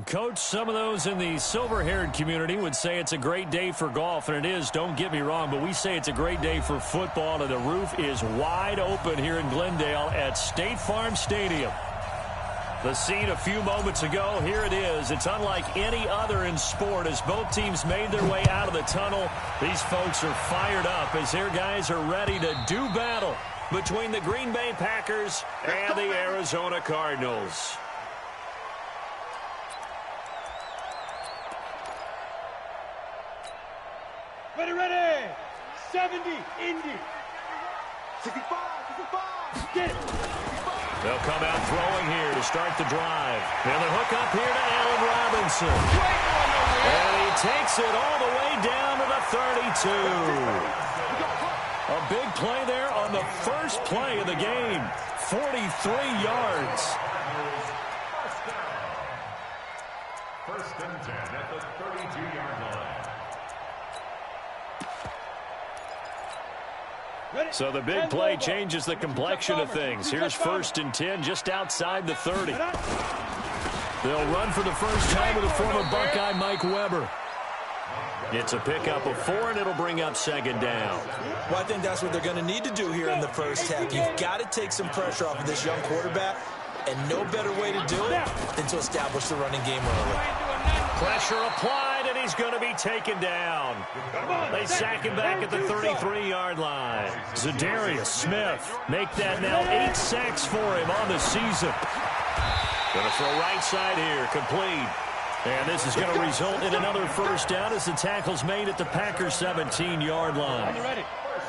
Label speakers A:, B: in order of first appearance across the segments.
A: Coach, some of those in the silver-haired community would say it's a great day for golf, and it is, don't get me wrong, but we say it's a great day for football, and the roof is wide open here in Glendale at State Farm Stadium. The scene a few moments ago, here it is. It's unlike any other in sport as both teams made their way out of the tunnel. These folks are fired up as their guys are ready to do battle between the Green Bay Packers and the Arizona Cardinals.
B: Ready, 70, Indy. 65, get it.
A: They'll come out throwing here to start the drive. And the hook up here to Allen Robinson. And he takes it all the way down to the 32. A big play there on the first play of the game. 43 yards.
C: First and 10 at the 32-yard line.
A: So the big play changes the complexion of things. Here's first and 10 just outside the 30. They'll run for the first time with the former Buckeye Mike Weber. It's a pickup of 4, and it'll bring up second down.
D: Well, I think that's what they're going to need to do here in the first half. You've got to take some pressure off of this young quarterback, and no better way to do it than to establish the running game early.
A: Pressure applied, and he's going to be taken down. They sack him back at the 33-yard line. Zadarius Smith make that now 8 sacks for him on the season. Going to throw right side here, complete. And this is going to result in another first down as the tackle's made at the Packers 17-yard line.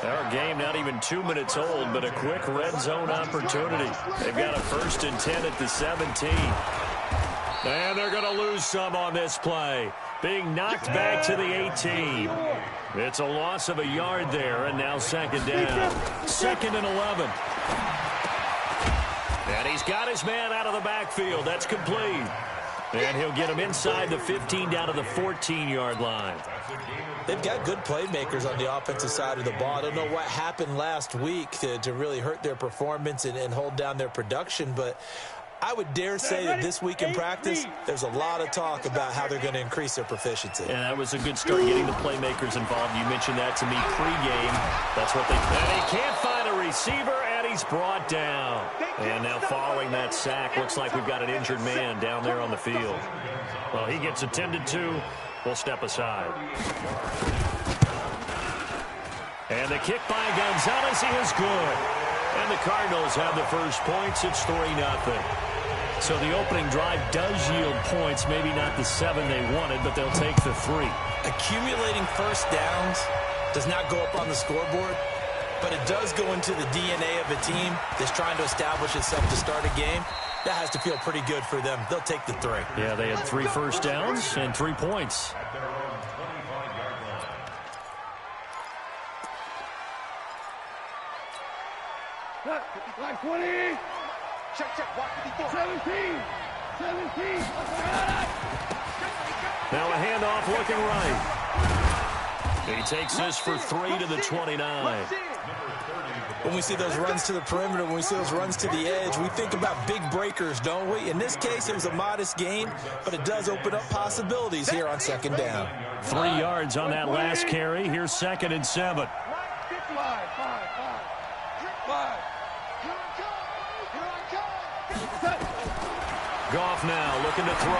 A: Our game not even 2 minutes old, but a quick red zone opportunity. They've got a first and 10 at the 17. And they're going to lose some on this play. Being knocked back to the 18. It's a loss of a yard there, and now second down. Second and 11. And he's got his man out of the backfield. That's complete. And he'll get him inside the 15 down to the 14-yard line.
D: They've got good playmakers on the offensive side of the ball. I don't know what happened last week to really hurt their performance and hold down their production, but I would dare say that this week in practice, there's a lot of talk about how they're going to increase their proficiency.
A: And that was a good start getting the playmakers involved. You mentioned that to me pregame. That's what they... And he can't find a receiver, and he's brought down. And now following that sack, looks like we've got an injured man down there on the field. Well, he gets attended to. We'll step aside. And the kick by Gonzalez, he is good. And the Cardinals have the first points. It's 3-0. So the opening drive does yield points, maybe not the 7 they wanted, but they'll take the 3.
D: Accumulating first downs does not go up on the scoreboard, but it does go into the DNA of a team that's trying to establish itself to start a game. That has to feel pretty good for them. They'll take the 3.
A: Yeah, they had 3 first downs and 3 points.
B: Like 20. Check, 17.
A: Now a handoff looking right. He takes this for 3 to the 29.
D: When we see those runs to the perimeter, when we see those runs to the edge, we think about big breakers, don't we? In this case, it was a modest gain, but it does open up possibilities here on second down.
A: 3 yards on that last carry. Here's second and 7. Goff now looking to throw.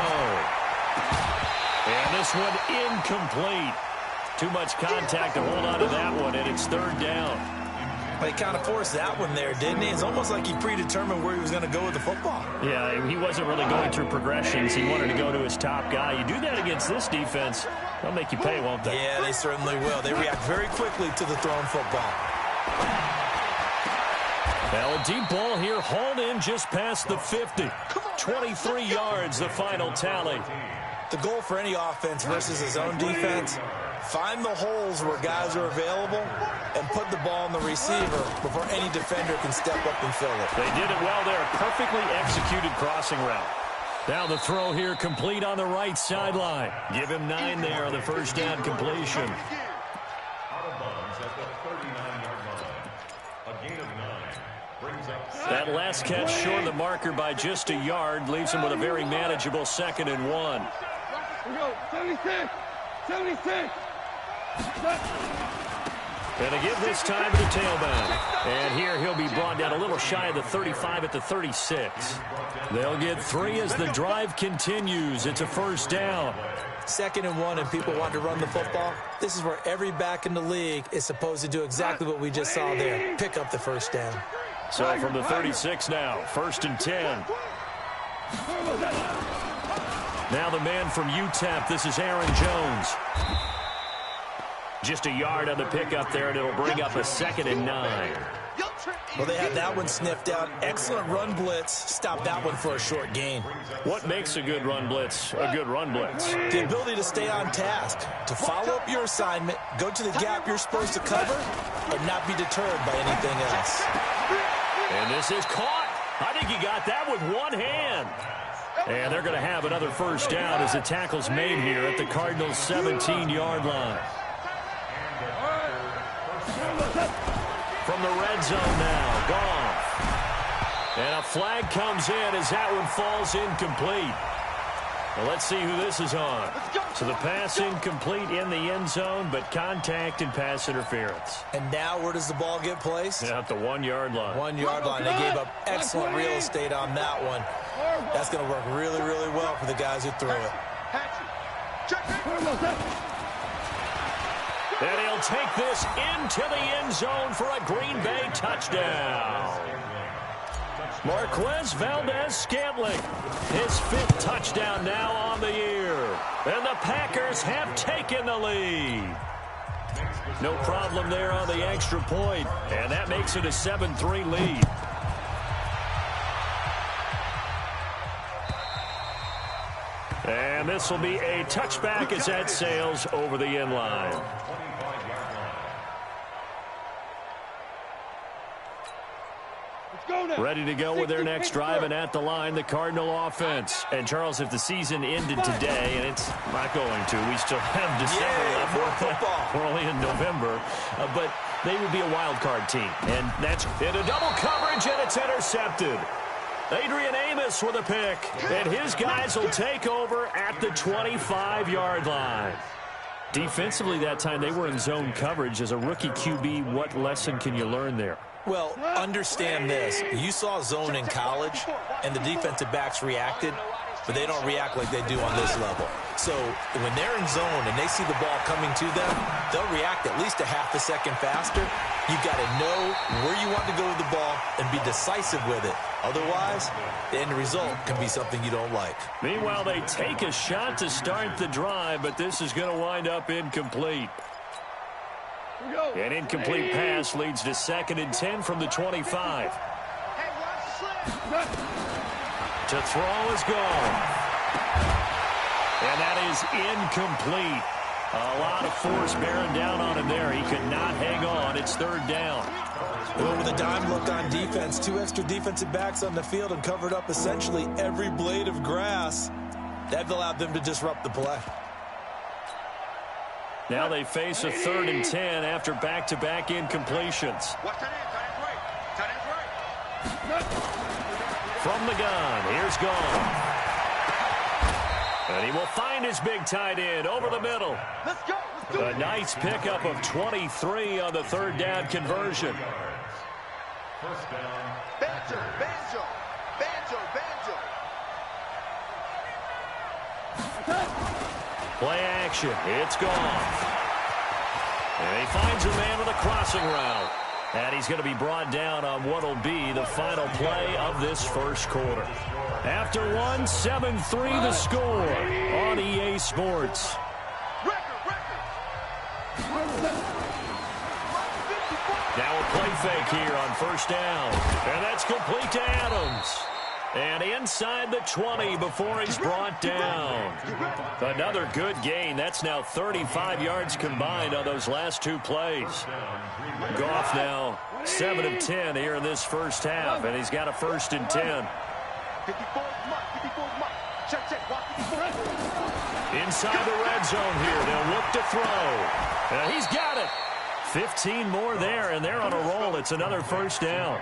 A: And this one incomplete. Too much contact to hold on to that one, and it's third down.
D: Well, he kind of forced that one there, didn't he? It's almost like he predetermined where he was going to go with the football.
A: Yeah, he wasn't really going through progressions. He wanted to go to his top guy. You do that against this defense, they'll make you pay, won't they?
D: Yeah, they certainly will. They react very quickly to the thrown football.
A: Now a deep ball here, hauled in just past the 50. 23 yards, the final tally.
D: The goal for any offense versus his own defense, find the holes where guys are available and put the ball in the receiver before any defender can step up and fill it.
A: They did it well there. Perfectly executed crossing route. Now the throw here complete on the right sideline. Give him 9 there on the first down completion.
C: Out of bounds at the 39-yard line. A gain of 9 brings
A: That last catch short of the marker by just a yard leaves him with a very manageable 2nd and 1.
B: We go, 76, 76.
A: And to give this time to the tailback. And here he'll be brought down a little shy of the 35 at the 36. They'll get 3 as the drive continues. It's a 1st down.
D: 2nd and 1, and people want to run the football. This is where every back in the league is supposed to do exactly what we just saw there. Pick up the 1st down.
A: So from the 36 now, 1st and 10. Now the man from UTEP, this is Aaron Jones. Just a yard on the pickup there, and it'll bring up a 2nd and 9.
D: Well, they had that one sniffed out. Excellent run blitz. Stop that one for a short gain.
A: What makes a good run blitz a good run blitz?
D: The ability to stay on task, to follow up your assignment, go to the gap you're supposed to cover, and not be deterred by anything else.
A: And this is caught. I think he got that with one hand. And they're going to have another 1st down as the tackle's made here at the Cardinals' 17-yard line. From the red zone now, Goff. And a flag comes in as that one falls incomplete. Well, let's see who this is on. So the pass incomplete in the end zone, but contact and pass interference.
D: And now where does the ball get placed?
A: At the 1-yard line.
D: 1-yard line. They gave up excellent real estate on that one. That's going to work really, really well for the guys who threw it.
A: And he'll take this into the end zone for a Green Bay touchdown. Marquez Valdez-Scantling, his 5th touchdown now on the year. And the Packers have taken the lead. No problem there on the extra point, and that makes it a 7-3 lead. And this will be a touchback as that sails over the end line. Ready to go with their next drive, and at the line, the Cardinal offense. And, Charles, if the season ended today, and it's not going to, we still have December left.
D: More football.
A: We're only in November. But they would be a wild card team. And that's into double coverage, and it's intercepted. Adrian Amos with a pick, and his guys will take over at the 25-yard line. Defensively that time, they were in zone coverage. As a rookie QB, what lesson can you learn there?
D: Well, understand this. You saw zone in college, and the defensive backs reacted, but they don't react like they do on this level. So when they're in zone and they see the ball coming to them, they'll react at least a half a second faster. You've got to know where you want to go with the ball and be decisive with it. Otherwise, the end result can be something you don't like.
A: Meanwhile, they take a shot to start the drive, but this is going to wind up incomplete. An incomplete pass leads to 2nd and 10 from the 25. To throw is gone. And that is incomplete. A lot of force bearing down on him there. He could not hang on. It's 3rd down.
D: Well, with a dime look on defense, 2 extra defensive backs on the field and covered up essentially every blade of grass. That allowed them to disrupt the play.
A: Now they face a 3rd and 10 after back-to-back incompletions. From the gun, here's Goff. And he will find his big tight end over the middle. A nice pickup of 23 on the 3rd down conversion.
C: 1st down.
B: Banjo.
A: Play action. It's Goff. And he finds a man with a crossing route. And he's going to be brought down on what will be the final play of this 1st quarter. After 1, 7-3 the score on EA Sports. Now a play fake here on 1st down. And that's complete to Adams. And inside the 20 before he's brought down. Another good gain. That's now 35 yards combined on those last 2 plays. Goff now 7 of 10 here in this 1st half, and he's got a 1st and 10. Inside the red zone here, they'll look to throw. And he's got it. 15 more there, and they're on a roll. It's another first down.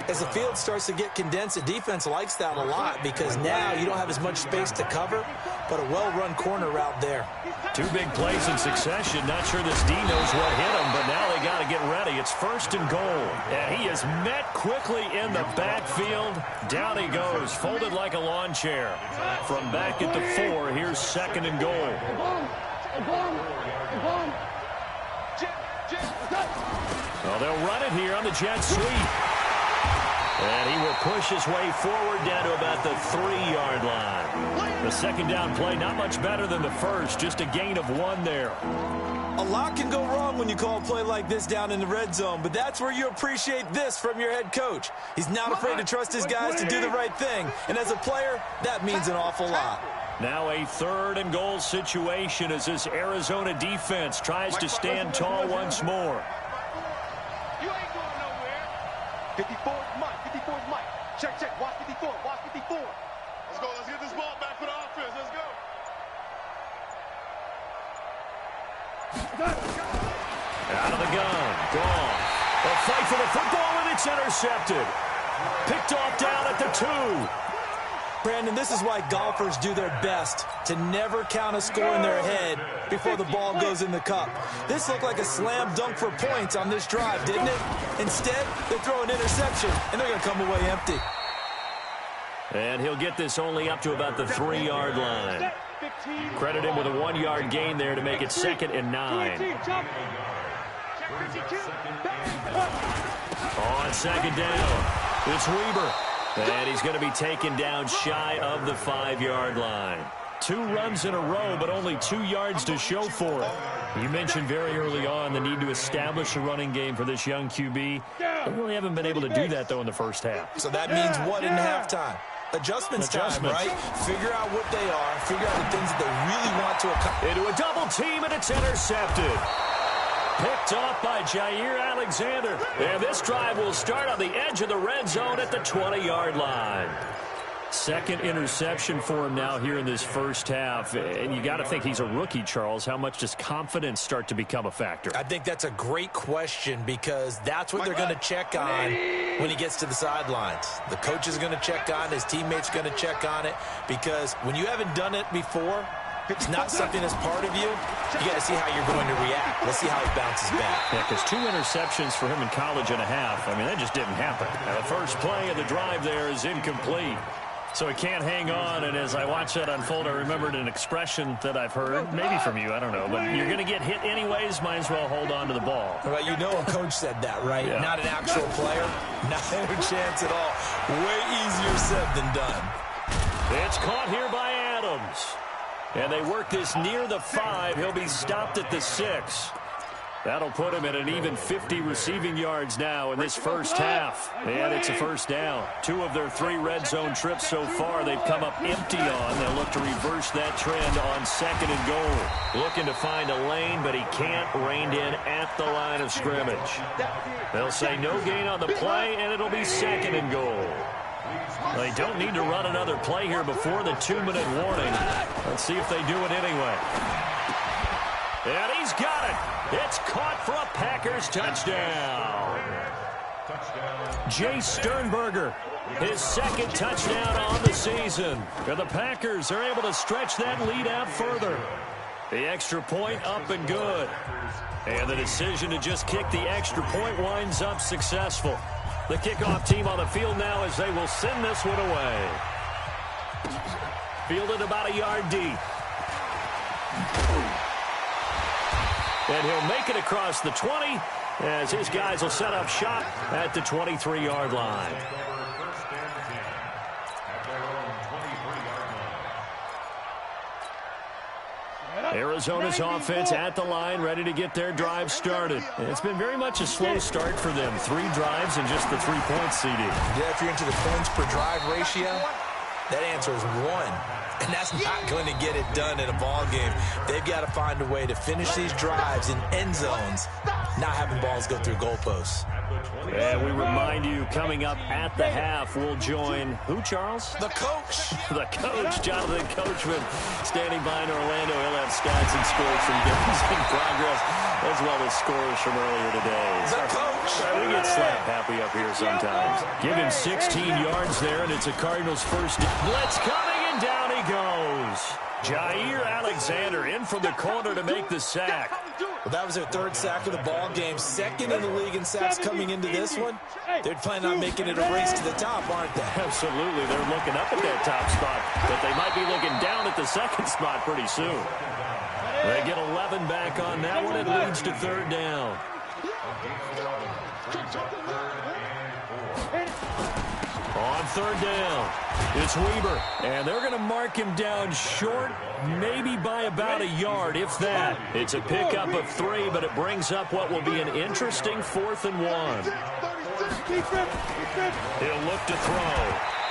D: As the field starts to get condensed, the defense likes that a lot because now you don't have as much space to cover, but a well-run corner route there.
A: 2 big plays in succession. Not sure this D knows what hit him, but now they got to get ready. It's first and goal. And he is met quickly in the backfield. Down he goes, folded like a lawn chair. From back at the 4, here's second and goal. Well, they'll run it here on the jet sweep. And he will push his way forward down to about the 3-yard line. The second down play, not much better than the first, just a gain of 1 there.
D: A lot can go wrong when you call a play like this down in the red zone, but that's where you appreciate this from your head coach. He's not afraid to trust his guys to do the right thing, and as a player, that means an awful lot.
A: Now a third and goal situation as this Arizona defense tries to stand tall once more.
B: You ain't going nowhere. 54 is Mike. 54 is Mike. Check. Watch 54. Watch 54. Let's go. Let's get this ball back for the offense. Let's go.
A: Out of the gun. Gone. A fight for the football, and it's intercepted. Picked off down at the 2.
D: Brandon, this is why golfers do their best to never count a score in their head before the ball goes in the cup. This looked like a slam dunk for points on this drive, didn't it? Instead, they throw an interception, and they're going to come away empty.
A: And he'll get this only up to about the 3-yard line. Credit him with a 1-yard gain there to make it 2nd and 9. On second down, it's Weber. And he's going to be taken down shy of the 5-yard line. 2 runs in a row, but only 2 yards to show for it. You mentioned very early on the need to establish a running game for this young QB. They really haven't been able to do that, though, in the first half.
D: So that means what in halftime? Adjustments time, right? Figure out what they are. Figure out the things that they really want to accomplish.
A: Into a double team, and it's intercepted. Picked off by Jair Alexander. And this drive will start on the edge of the red zone at the 20-yard line. Second interception for him now here in this first half. And you got to think he's a rookie, Charles. How much does confidence start to become a factor?
D: I think that's a great question because that's what they're going to check on when he gets to the sidelines. The coach is going to check on, his teammates going to check on it, because when you haven't done it before, it's not something that's part of you. You got to see how you're going to react. Let's see how he bounces back.
A: Yeah, because 2 interceptions for him in college and a half. I mean, that just didn't happen. And the first play of the drive there is incomplete. So he can't hang on, and as I watch that unfold, I remembered an expression that I've heard, maybe from you, I don't know, but you're going to get hit anyways, might as well hold on to the ball.
D: Well, you know a coach said that, right?
A: Yeah.
D: Not an actual player. Not a chance at all. Way easier said than done.
A: It's caught here by Adams. And they work this near the 5. He'll be stopped at the 6. That'll put him at an even 50 receiving yards now in this first half. And it's a first down. 2 of their 3 red zone trips so far they've come up empty on. They'll look to reverse that trend on second and goal. Looking to find a lane, but he can't. Reined in at the line of scrimmage. They'll say no gain on the play, and it'll be second and goal. They don't need to run another play here before the 2-minute warning. Let's see if they do it anyway. And he's got it. It's caught for a Packers touchdown. Jay Sternberger, his 2nd touchdown on the season. And the Packers are able to stretch that lead out further. The extra point up and good. And the decision to just kick the extra point winds up successful. The kickoff team on the field now as they will send this one away. Fielded about a yard deep. And he'll make it across the 20 as his guys will set up shop at the 23-yard line. Arizona's offense at the line, ready to get their drive started. And it's been very much a slow start for them. 3 drives and just the 3 points, CD.
D: Yeah, if you're into the points per drive ratio, that answer is 1. And that's not going to get it done in a ball game. They've got to find a way to finish these drives in end zones, not having balls go through goalposts.
A: And we remind you, coming up at the half, we'll join who, Charles?
D: The coach.
A: The coach, Jonathan Coachman, standing by in Orlando. He'll have stats and scores from games in progress, as well as scores from earlier today.
D: The coach.
A: We get slap happy up here sometimes. Give him 16 yards there, and it's a Cardinals first. Blitz coming, and down he goes. Jair Alexander in from the corner to make the sack.
D: Well, that was their third sack of the ball game. Second in the league in sacks coming into this one. They're planning on making it a race to the top, aren't they?
A: Absolutely. They're looking up at that top spot, but they might be looking down at the second spot pretty soon. They get 11 back on that one. It leads to third down. On third down, it's Weber, and they're going to mark him down short, maybe by about a yard, if that. It's a pickup of 3, but it brings up what will be an interesting 4th and 1. He'll look to throw,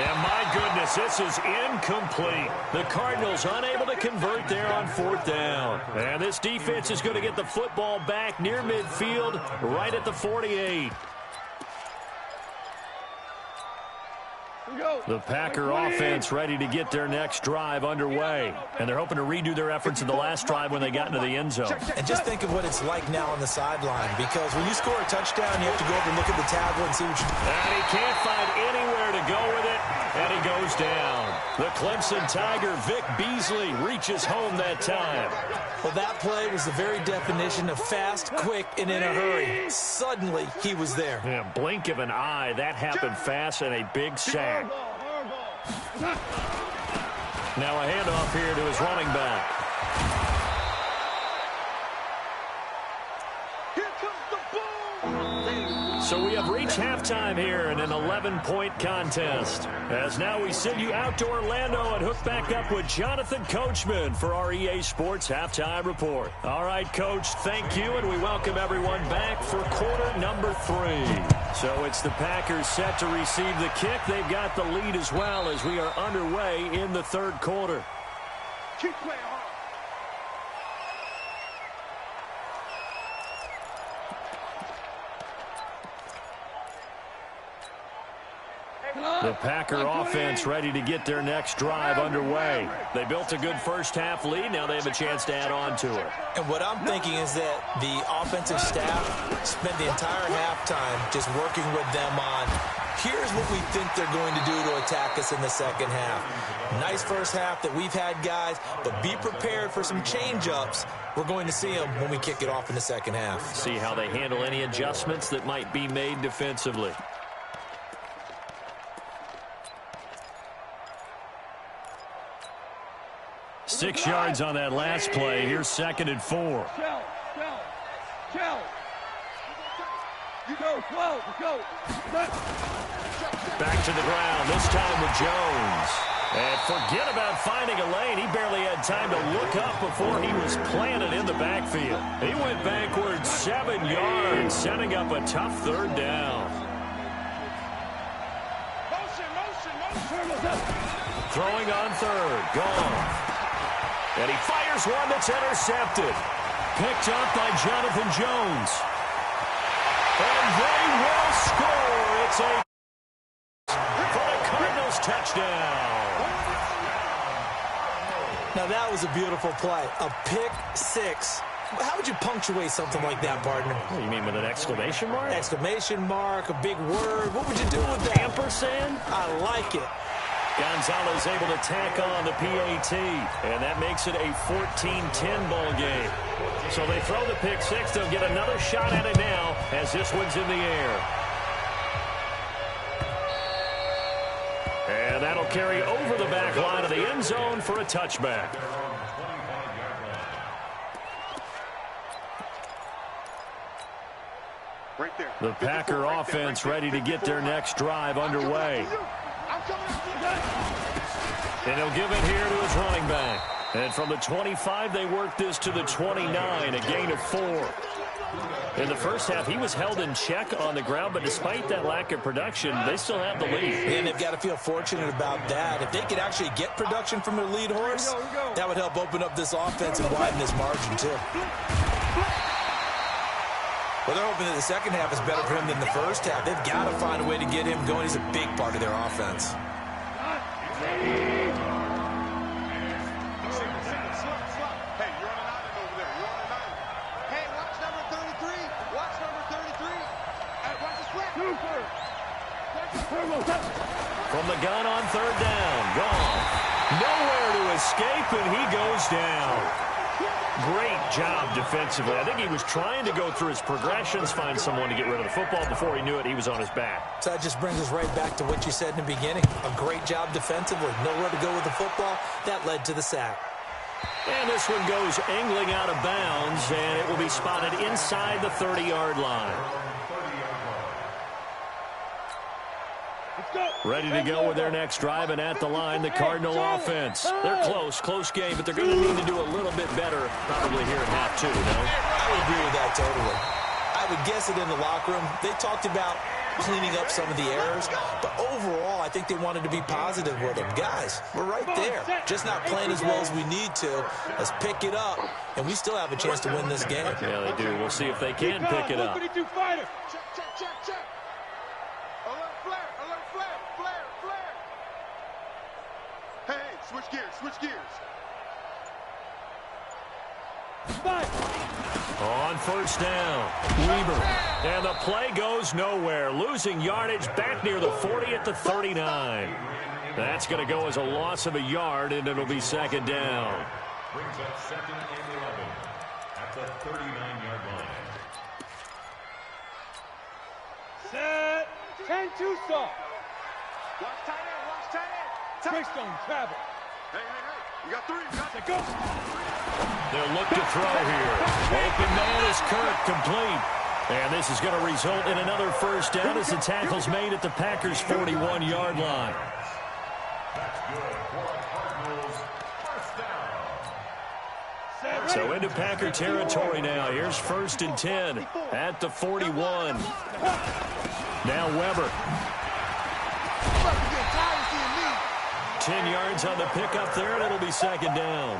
A: and my goodness, this is incomplete. The Cardinals unable to convert there on 4th down. And this defense is going to get the football back near midfield, right at the 48. The Packer offense ready to get their next drive underway. And they're hoping to redo their efforts in the last drive when they got into the end zone.
D: And just think of what it's like now on the sideline, because when you score a touchdown, you have to go over and look at the tablet and see what you do.
A: And he can't find anywhere to go with it, and he goes down. The Clemson Tiger, Vic Beasley, reaches home that time.
D: Well, that play was the very definition of fast, quick, and in a hurry. Suddenly, he was there.
A: Yeah, blink of an eye, that happened fast, and a big sack. Now a handoff here to his running back. So we have reached halftime here in an 11-point contest. As now we send you out to Orlando and hook back up with Jonathan Coachman for our EA Sports Halftime Report. All right, Coach, thank you, and we welcome everyone back for quarter number 3. So it's the Packers set to receive the kick. They've got the lead as well as we are underway in the third quarter.
B: Keep playing hard.
A: The Packer offense ready to get their next drive underway. They built a good first-half lead. Now they have a chance to add on to it.
D: And what I'm thinking is that the offensive staff spent the entire halftime just working with them on, here's what we think they're going to do to attack us in the second half. Nice first half that we've had, guys, but be prepared for some change-ups. We're going to see them when we kick it off in the second half.
A: See how they handle any adjustments that might be made defensively. Six yards on that last play. Here's 2nd and 4.
B: You go, 12, go.
A: Back to the ground, this time with Jones. And forget about finding a lane. He barely had time to look up before he was planted in the backfield. He went backwards 7 yards, setting up a tough third down. Throwing on third, gone. And he fires one that's intercepted. Picked up by Jonathan Jones. And they will score. It's a for the Cardinals touchdown.
D: Now that was a beautiful play. A pick six. How would you punctuate something like that, partner?
A: What do you mean, with an exclamation mark?
D: Exclamation mark, a big word. What would you do with that?
A: Ampersand?
D: I like it.
A: Gonzalez able to tack on the PAT, and that makes it a 14-10 ball game. So they throw the pick six. They'll get another shot at it now as this one's in the air. And that'll carry over the back line of the end zone for a touchback.
B: Right there.
A: The Packer offense ready to get their next drive underway. And he'll give it here to his running back. And from the 25, they work this to the 29, a gain of 4. In the first half, he was held in check on the ground, but despite that lack of production, they still have the lead.
D: And they've got to feel fortunate about that. If they could actually get production from their lead horse, that would help open up this offense and widen this margin, too. Well, they're hoping that the second half is better for him than the first half. They've got to find a way to get him going. He's a big part of their offense.
B: Hey, you're on an island over there. You're on an island. Hey, watch number 33. Watch number 33. Hey, watch the flat.
A: From the gun on third down. Gone. Nowhere to escape, and he goes down. Great job defensively. I think he was trying to go through his progressions, find someone to get rid of the football. Before he knew it, he was on his back.
D: So that just brings us right back to what you said in the beginning. A great job defensively. Nowhere to go with the football. That led to the sack.
A: And this one goes angling out of bounds, and it will be spotted inside the 30-yard line. Ready to go with their next drive, and at the line, the Cardinal offense. They're close game, but they're going to need to do a little bit better probably here at half two, no?
D: I would agree with that totally. I would guess it in the locker room. They talked about cleaning up some of the errors, but overall, I think they wanted to be positive with them. Guys, we're right there. Just not playing as well as we need to. Let's pick it up, and we still have a chance to win this game.
A: Yeah, they do. We'll see if they can pick it up.
B: Check. Alert flare. Hey, switch gears.
A: On first down, Weber. And the play goes nowhere. Losing yardage back near the 40 at the 39. That's going to go as a loss of a yard, and it'll be second down.
C: Brings up second and 11 at the 39-yard line.
E: Set. 10-2 soft.
B: Watch tight end.
E: Greystone travel.
B: Hey. You got three.
E: Go.
A: They'll look to throw here. Open man is Kirk, complete. And this is going to result in another first down as the tackle's made at the Packers' 41-yard line.
C: That's good for a Cardinals first down.
A: So into Packer territory now. Here's first and 10 at the 41. Now Weber. 10 yards on the pickup there, and it'll be second down.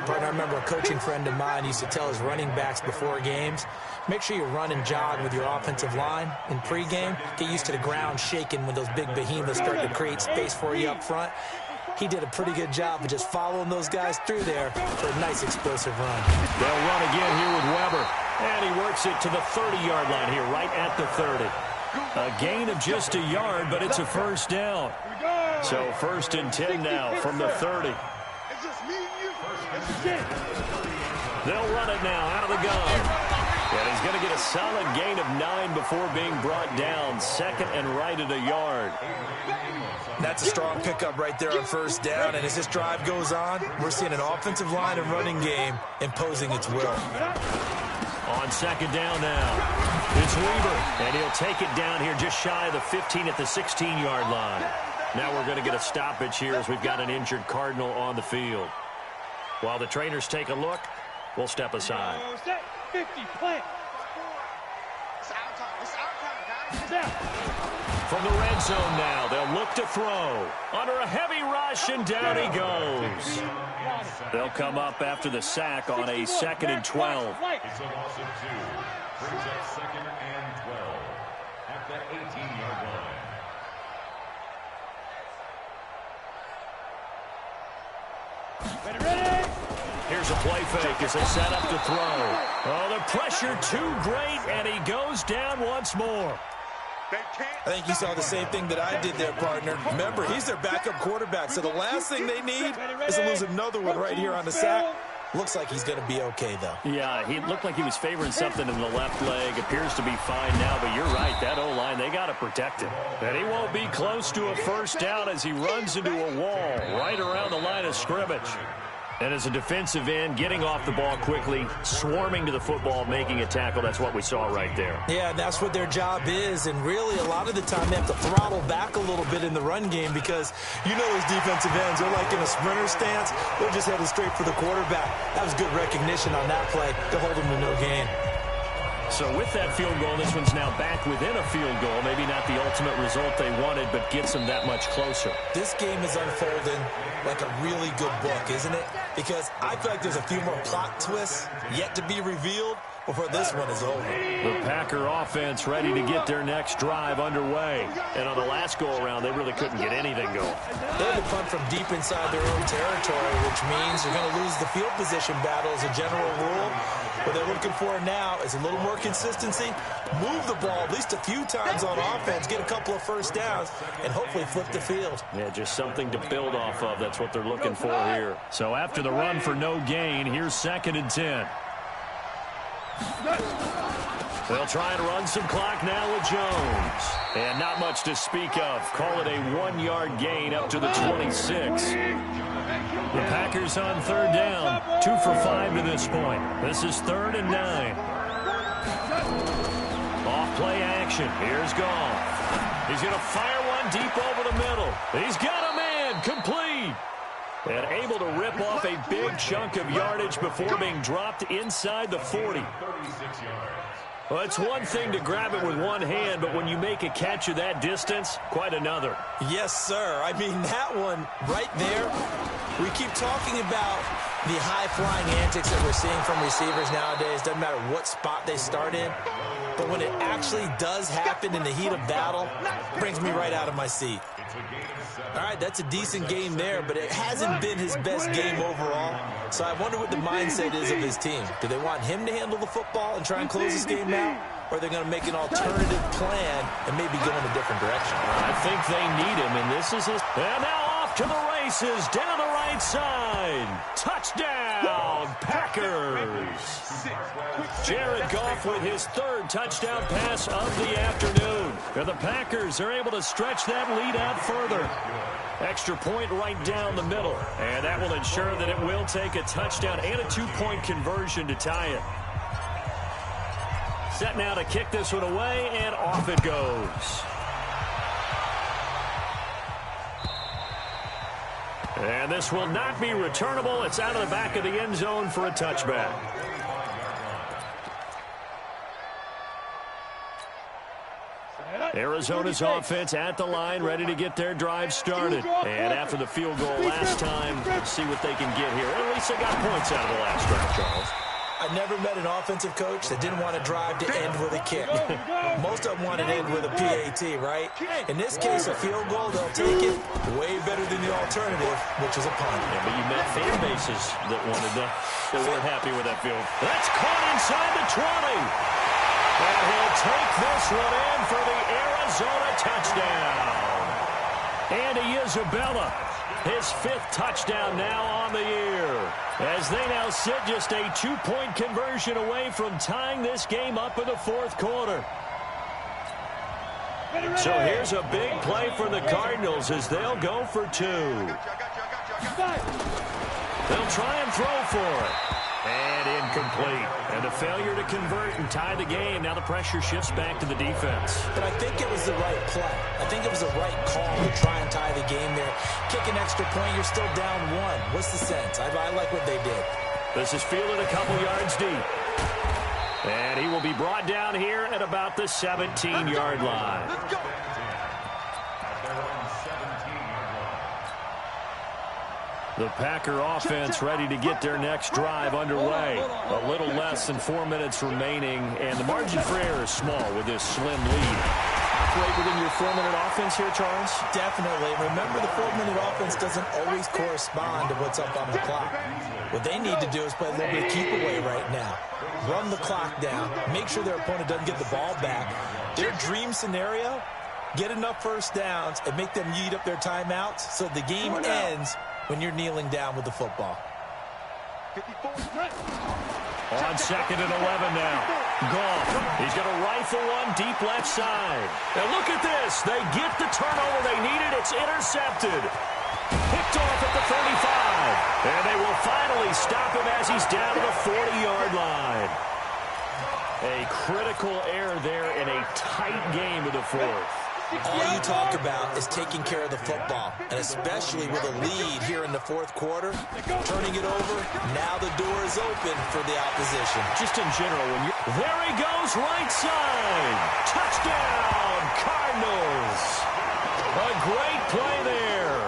D: But I remember a coaching friend of mine used to tell his running backs before games, make sure you run and jog with your offensive line in pregame. Get used to the ground shaking when those big behemoths start to create space for you up front. He did a pretty good job of just following those guys through there for a nice explosive run.
A: They'll run again here with Weber, and he works it to the 30-yard line here, right at the 30. A gain of just a yard, but it's a first down. So first and 10 now from the 30.
B: It's just me and you.
A: They'll run it now out of the gun. And he's going to get a solid gain of 9 before being brought down. Second and right at a yard.
D: That's a strong pickup right there on first down. And as this drive goes on, we're seeing an offensive line and running game imposing its will.
A: On second down now, it's Weber. And he'll take it down here just shy of the 15 at the 16-yard line. Now we're going to get a stoppage here as we've got an injured Cardinal on the field. While the trainers take a look, we'll step aside.
E: 50, plant.
B: It's our time, guys.
A: From the red zone now, they'll look to throw. Under a heavy rush, and down he goes. They'll come up after the sack on a 2nd and 12.
C: It's a loss of 2. Brings up second and 12 at the 18-yard line.
E: Ready?
A: Here's a play fake as they set up to throw. Oh, the pressure too great, and he goes down once more.
D: I think you saw the same thing that I did there, partner. Remember, he's their backup quarterback, so the last thing they need is to lose another one right here on the sack. Looks like he's going to be okay, though.
A: Yeah, he looked like he was favoring something in the left leg. Appears to be fine now, but you're right. That O-line, they got to protect him. And he won't be close to a first down as he runs into a wall right around the line of scrimmage. And as a defensive end, getting off the ball quickly, swarming to the football, making a tackle, that's what we saw right there.
D: Yeah, that's what their job is, and really a lot of the time they have to throttle back a little bit in the run game because you know those defensive ends, they're like in a sprinter stance, they're just headed straight for the quarterback. That was good recognition on that play to hold him to no gain.
A: So with that field goal, this one's now back within a field goal. Maybe not the ultimate result they wanted, but gets them that much closer.
D: This game is unfolding like a really good book, isn't it? Because I feel like there's a few more plot twists yet to be revealed before this one is over.
A: The Packer offense ready to get their next drive underway. And on the last go-around, they really couldn't get anything going.
D: They had to punt from deep inside their own territory, which means they're going to lose the field position battle as a general rule. What they're looking for now is a little more consistency, move the ball at least a few times on offense, get a couple of first downs, and hopefully flip the field.
A: Yeah, just something to build off of. That's what they're looking for here. So after the run for no gain, here's 2nd and 10. They'll try and run some clock now with Jones. And not much to speak of. Call it a 1-yard gain up to the 26. The Packers on 3rd down. 2 for 5 to this point. This is 3rd and 9. Off play action. Here's Goff. He's going to fire one deep over the middle. He's got a man. Complete. And able to rip off a big chunk of yardage before being dropped inside the 40. Well, it's one thing to grab it with one hand, but when you make a catch of that distance, quite another.
D: Yes, sir. I mean, that one right there, we keep talking about the high-flying antics that we're seeing from receivers nowadays. Doesn't matter what spot they start in. But when it actually does happen in the heat of battle, it brings me right out of my seat. All right, that's a decent game there, but it hasn't been his best game overall. So I wonder what the mindset is of his team. Do they want him to handle the football and try and close this game out? Or are they going to make an alternative plan and maybe go in a different direction?
A: I think they need him, and this is his... And now off to the races, down the right side. Touchdown, Packers. Jared Goff with his 3rd touchdown pass of the afternoon. And the Packers are able to stretch that lead out further. Extra point right down the middle. And that will ensure that it will take a touchdown and a 2-point conversion to tie it. Set now to kick this one away, and off it goes. And this will not be returnable. It's out of the back of the end zone for a touchback. Arizona's offense at the line, ready to get their drive started. And after the field goal last time, see what they can get here. At least they got points out of the last drive, Charles.
D: I never met an offensive coach that didn't want to drive to end with a kick. Most of them want to end with a PAT, right? In this case, a field goal, they'll take it way better than the alternative, which is a punt.
A: Yeah, but you met fan bases that weren't happy with that field. That's caught inside the 20. And he'll take this one in for the Arizona touchdown. Andy Isabella, his 5th touchdown now on the year. As they now sit just a 2-point conversion away from tying this game up in the 4th quarter. So here's a big play for the Cardinals as they'll go for 2. They'll try and throw for it. And incomplete. And a failure to convert and tie the game. Now the pressure shifts back to the defense.
D: But I think it was the right play. I think it was the right call to try and tie the game there. Kick an extra point, you're still down 1. What's the sense? I like what they did.
A: This is fielded a couple yards deep. And he will be brought down here at about the 17-yard line.
B: Let's go.
A: The Packer offense ready to get their next drive underway. A little less than 4 minutes remaining, and the margin for error is small with this slim lead. Operate within your 4-minute offense here, Charles?
D: Definitely. Remember, the 4-minute offense doesn't always correspond to what's up on the clock. What they need to do is play a little bit of keep away right now. Run the clock down. Make sure their opponent doesn't get the ball back. Their dream scenario, get enough first downs and make them eat up their timeouts so the game ends when you're kneeling down with the football.
A: On 2nd and 11 now. Goff. He's going to rifle one deep left side. And look at this. They get the turnover they needed. It's intercepted. Picked off at the 35. And they will finally stop him as he's down to the 40-yard line. A critical error there in a tight game of the 4th.
D: All you talk about is taking care of the football, and especially with a lead here in the fourth quarter, turning it over, now the door is open for the opposition.
A: Just in general, when you there he goes, right side. Touchdown, Cardinals. A great play there.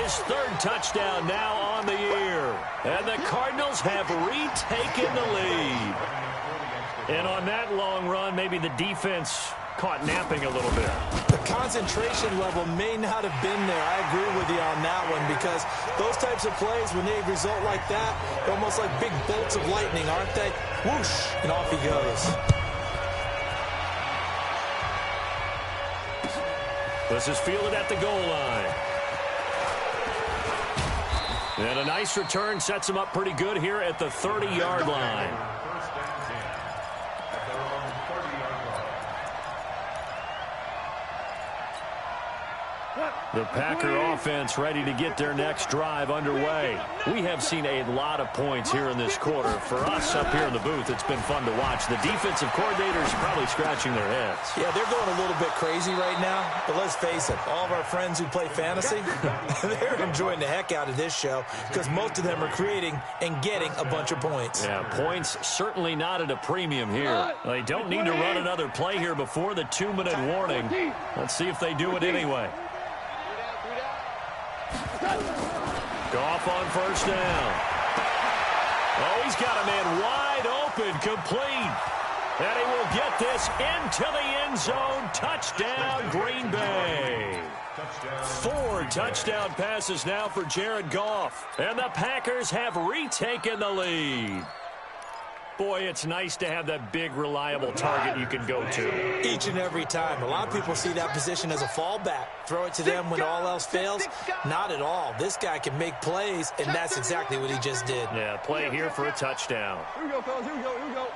A: His third touchdown now on the year. And the Cardinals have retaken the lead. And on that long run, maybe the defense caught napping a little bit.
D: The concentration level may not have been there. I agree with you on that one, because those types of plays, when they result like that, they're almost like big bolts of lightning, aren't they? Whoosh, and off he goes.
A: This is fielded at the goal line. And a nice return sets him up pretty good here at the 30-yard line. The Packer offense ready to get their next drive underway. We have seen a lot of points here in this quarter. For us up here in the booth, it's been fun to watch. The defensive coordinators are probably scratching their heads.
D: Yeah, they're going a little bit crazy right now. But let's face it, all of our friends who play fantasy, they're enjoying the heck out of this show, because most of them are creating and getting a bunch of points.
A: Yeah, points certainly not at a premium here. They don't need to run another play here before the 2-minute warning. Let's see if they do it anyway. Goff on first down. Oh, he's got a man wide open, complete. And he will get this into the end zone. Touchdown, Green Bay. 4 touchdown passes now for Jared Goff. And the Packers have retaken the lead. Boy, it's nice to have that big, reliable target you can go to.
D: Each and every time. A lot of people see that position as a fallback. Throw it to them when all else fails. Not at all. This guy can make plays, and that's exactly what he just did.
A: Yeah, play here for a touchdown.
E: Here we go, fellas. Here we go. Here we go.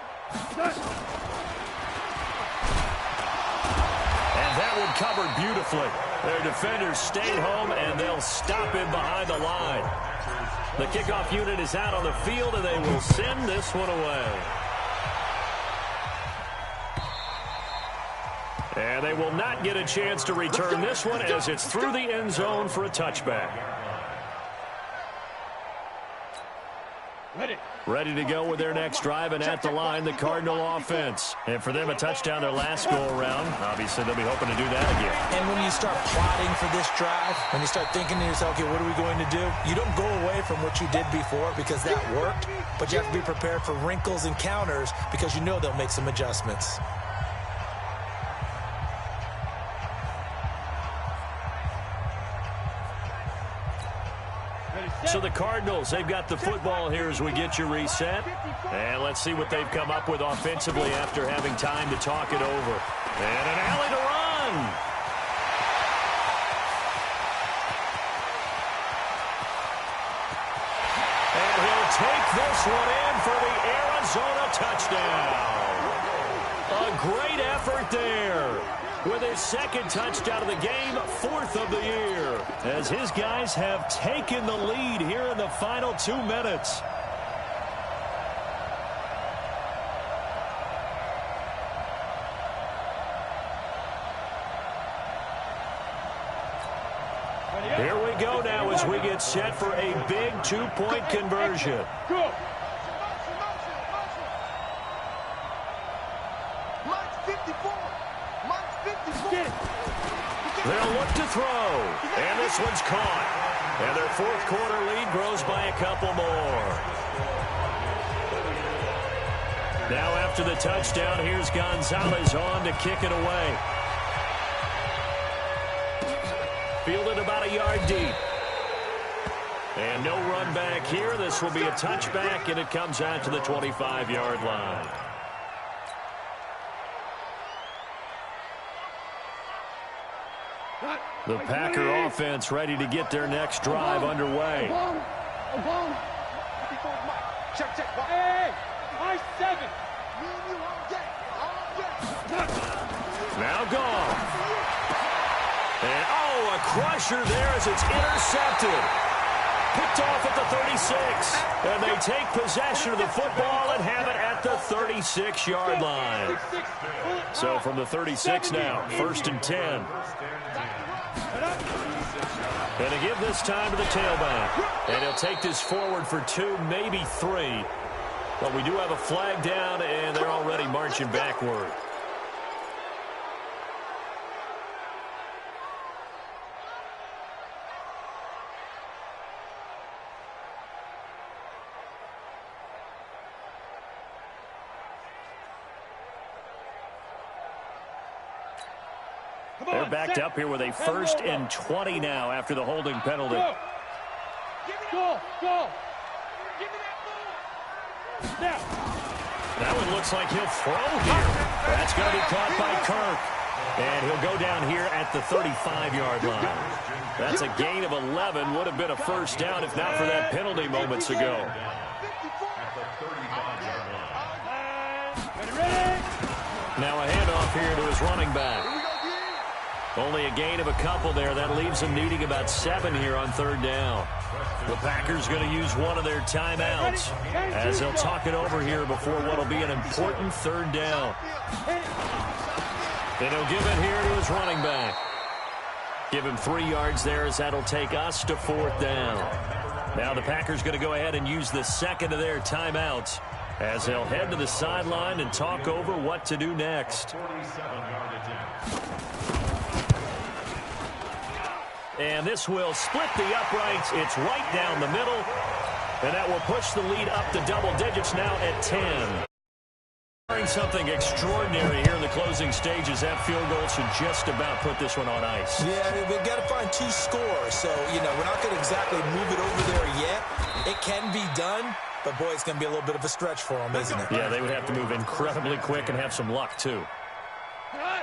A: And that one covered beautifully. Their defenders stayed home, and they'll stop him behind the line. The kickoff unit is out on the field, and they will send this one away. And they will not get a chance to return this one as it's through the end zone for a touchback. Ready to go with their next drive, and at the line, the Cardinal offense. And for them, a touchdown their last go-around. Obviously, they'll be hoping to do that again.
D: And when you start plotting for this drive, when you start thinking to yourself, okay, what are we going to do? You don't go away from what you did before because that worked, but you have to be prepared for wrinkles and counters because you know they'll make some adjustments.
A: So the Cardinals, they've got the football here as we get you reset. And let's see what they've come up with offensively after having time to talk it over. And an alley to run. And he'll take this one in for the Arizona touchdown. A great effort there. With his second touchdown of the game, 4th of the year, as his guys have taken the lead here in the final 2 minutes. Here we go now as we get set for a big 2-point conversion.
E: Go.
A: They'll look to throw, and this one's caught. And their 4th quarter lead grows by a couple more. Now after the touchdown, here's Gonzalez on to kick it away. Fielded about a yard deep. And no run back here. This will be a touchback, and it comes out to the 25-yard line. The Packer offense ready to get their next drive underway.
E: Hey, I-7.
A: Now gone. And, oh, a crusher there as it's intercepted. Picked off at the 36. And they take possession of the football and have it at the 30. 36-yard line. So from the 36 now, 1st and 10. And to give this time to the tailback. And he'll take this forward for 2, maybe 3. But we do have a flag down, and they're already marching backward. They're backed up here with a 1st and 20 now after the holding penalty.
E: Go.
A: That one looks like he'll throw here. That's going to be caught by Kirk. And he'll go down here at the 35-yard line. That's a gain of 11. Would have been a 1st down if not for that penalty moments ago. Now a handoff here to his running back. Only a gain of a couple there. That leaves them needing about 7 here on 3rd down. The Packers going to use one of their timeouts as they'll talk it over here before what will be an important 3rd down. And he'll give it here to his running back. Give him 3 yards there as that'll take us to 4th down. Now the Packers going to go ahead and use the 2nd of their timeouts as they'll head to the sideline and talk over what to do next. And this will split the uprights. It's right down the middle. And that will push the lead up to double digits now at 10. Something extraordinary here in the closing stages. That field goal should just about put this one on ice.
D: Yeah, we've got to find 2 scores. So, we're not going to exactly move it over there yet. It can be done. But, boy, it's going to be a little bit of a stretch for them, isn't it?
A: Yeah, they would have to move incredibly quick and have some luck, too.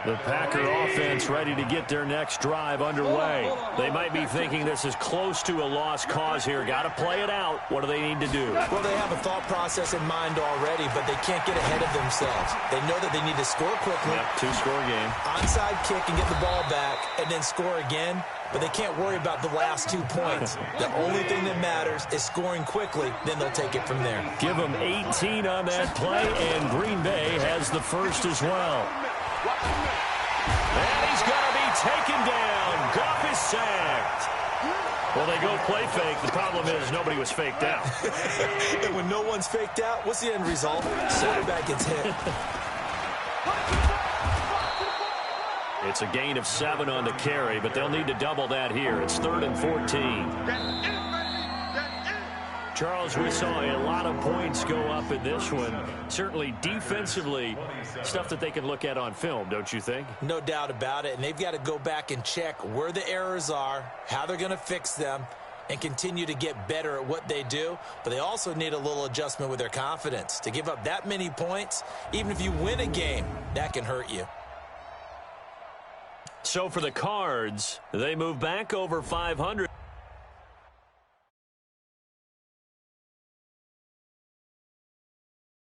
A: The Packer offense ready to get their next drive underway. They might be thinking this is close to a lost cause here. Got to play it out. What do they need to do?
D: Well, they have a thought process in mind already, but they can't get ahead of themselves. They know that they need to score quickly.
A: Yep, 2-score game.
D: Onside kick and get the ball back and then score again. But they can't worry about the last 2 points. The only thing that matters is scoring quickly. Then they'll take it from there.
A: Give them 18 on that play, and Green Bay has the 1st as well. And he's going to be taken down. Goff is sacked. Well, they go play fake. The problem is nobody was faked out.
D: And when no one's faked out, what's the end result? Quarterback gets hit.
A: It's a gain of 7 on the carry, but they'll need to double that here. It's 3rd and 14. Charles, we saw a lot of points go up in this one. Certainly defensively, stuff that they can look at on film, don't you think?
D: No doubt about it. And they've got to go back and check where the errors are, how they're going to fix them, and continue to get better at what they do. But they also need a little adjustment with their confidence. To give up that many points, even if you win a game, that can hurt you.
A: So for the Cards, they move back over 500.